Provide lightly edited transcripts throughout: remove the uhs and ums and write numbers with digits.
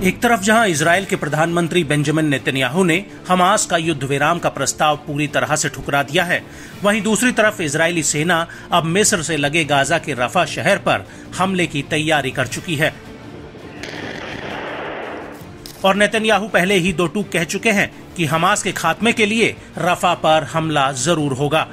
एक तरफ जहां इजराइल के प्रधानमंत्री बेंजामिन नेतन्याहू ने हमास का युद्ध विराम का प्रस्ताव पूरी तरह से ठुकरा दिया है, वहीं दूसरी तरफ इजरायली सेना अब मिस्र से लगे गाजा के रफा शहर पर हमले की तैयारी कर चुकी है। और नेतन्याहू पहले ही दो टूक कह चुके हैं कि हमास के खात्मे के लिए रफा पर हमला जरूर होगा।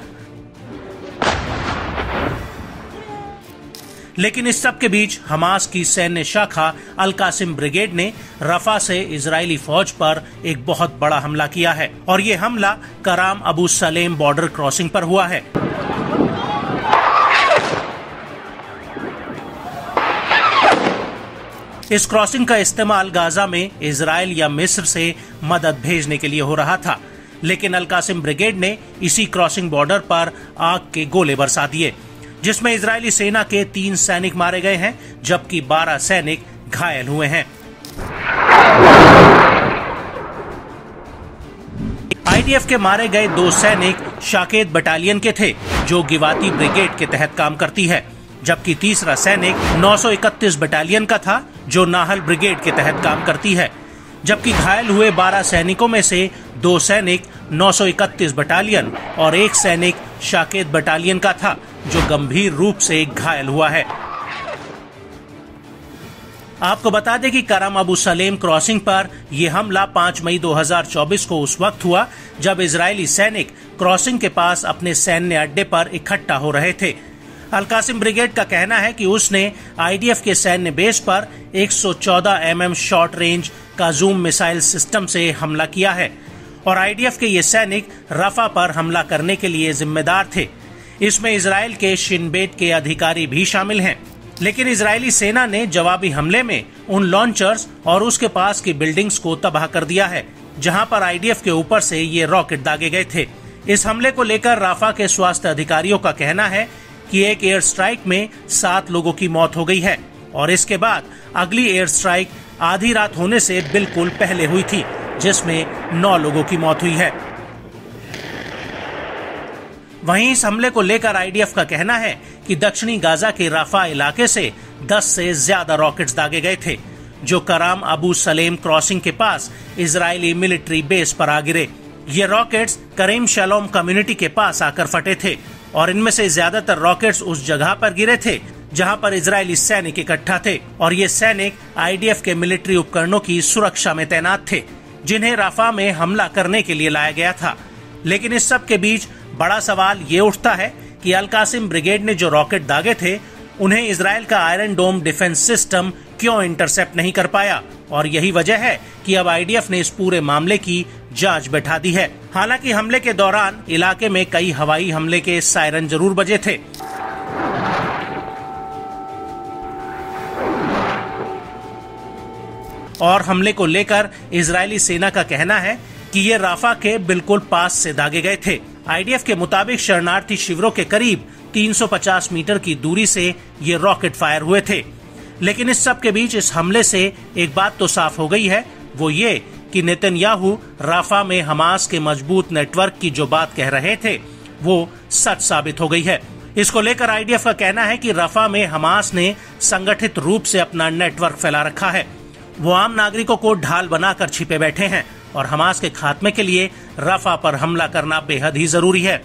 लेकिन इस सब के बीच हमास की सैन्य शाखा अल कासिम ब्रिगेड ने रफा से इजरायली फौज पर एक बहुत बड़ा हमला किया है और ये हमला कराम अबू सलेम बॉर्डर क्रॉसिंग पर हुआ है। इस क्रॉसिंग का इस्तेमाल गाजा में इजराइल या मिस्र से मदद भेजने के लिए हो रहा था, लेकिन अल कासिम ब्रिगेड ने इसी क्रॉसिंग बॉर्डर पर आग के गोले बरसा दिए, जिसमें इजरायली सेना के 3 सैनिक मारे गए हैं जबकि 12 सैनिक घायल हुए हैं। आईडीएफ के मारे गए 2 सैनिक शाकेत बटालियन के थे जो गिवाती ब्रिगेड के तहत काम करती है, जबकि तीसरा सैनिक 931 बटालियन का था जो नाहल ब्रिगेड के तहत काम करती है। जबकि घायल हुए 12 सैनिकों में से 2 सैनिक 931 बटालियन और 1 सैनिक शाकेत बटालियन का था जो गंभीर रूप से घायल हुआ है। आपको बता दें कि कराम अबू सलेम क्रॉसिंग पर यह हमला 5 मई 2024 को उस वक्त हुआ जब इजरायली सैनिक क्रॉसिंग के पास अपने सैन्य अड्डे पर इकट्ठा हो रहे थे। अल कासिम ब्रिगेड का कहना है कि उसने आईडीएफ के सैन्य बेस पर 114 mm शॉर्ट रेंज का जूम मिसाइल सिस्टम से हमला किया है और आईडीएफ के ये सैनिक रफा पर हमला करने के लिए जिम्मेदार थे। इसमें इजराइल के शिन बेट के अधिकारी भी शामिल हैं, लेकिन इजरायली सेना ने जवाबी हमले में उन लॉन्चर्स और उसके पास की बिल्डिंग्स को तबाह कर दिया है जहां पर आईडीएफ के ऊपर से ये रॉकेट दागे गए थे। इस हमले को लेकर राफा के स्वास्थ्य अधिकारियों का कहना है कि एक एयर स्ट्राइक में 7 लोगों की मौत हो गई है और इसके बाद अगली एयर स्ट्राइक आधी रात होने से बिल्कुल पहले हुई थी जिसमें 9 लोगों की मौत हुई है। वहीं इस हमले को लेकर आईडीएफ का कहना है कि दक्षिणी गाजा के राफा इलाके से 10 से ज्यादा रॉकेट्स दागे गए थे जो कराम अबू सलेम क्रॉसिंग के पास इजरायली मिलिट्री बेस पर आ गिरे। ये रॉकेट्स करीम शलोम कम्युनिटी के पास आकर फटे थे और इनमें से ज्यादातर रॉकेट्स उस जगह पर गिरे थे जहां पर इजरायली सैनिक इकट्ठा थे और ये सैनिक आईडीएफ के मिलिट्री उपकरणों की सुरक्षा में तैनात थे जिन्हें राफा में हमला करने के लिए लाया गया था। लेकिन इस सब के बीच बड़ा सवाल ये उठता है कि अल कासिम ब्रिगेड ने जो रॉकेट दागे थे उन्हें इजराइल का आयरन डोम डिफेंस सिस्टम क्यों इंटरसेप्ट नहीं कर पाया, और यही वजह है कि अब आईडीएफ ने इस पूरे मामले की जांच बैठा दी है। हालांकि हमले के दौरान इलाके में कई हवाई हमले के सायरन जरूर बजे थे। और हमले को लेकर इजरायली सेना का कहना है कि ये राफा के बिल्कुल पास से दागे गए थे। आईडीएफ के मुताबिक शरणार्थी शिविरों के करीब 350 मीटर की दूरी से ये रॉकेट फायर हुए थे। लेकिन इस सब के बीच इस हमले से एक बात तो साफ हो गई है, वो ये कि नेतन्याहू राफा में हमास के मजबूत नेटवर्क की जो बात कह रहे थे वो सच साबित हो गई है। इसको लेकर आईडीएफ का कहना है कि राफा में हमास ने संगठित रूप से अपना नेटवर्क फैला रखा है। वो आम नागरिकों को ढाल बनाकर छिपे बैठे हैं और हमास के खात्मे के लिए राफा पर हमला करना बेहद ही जरूरी है।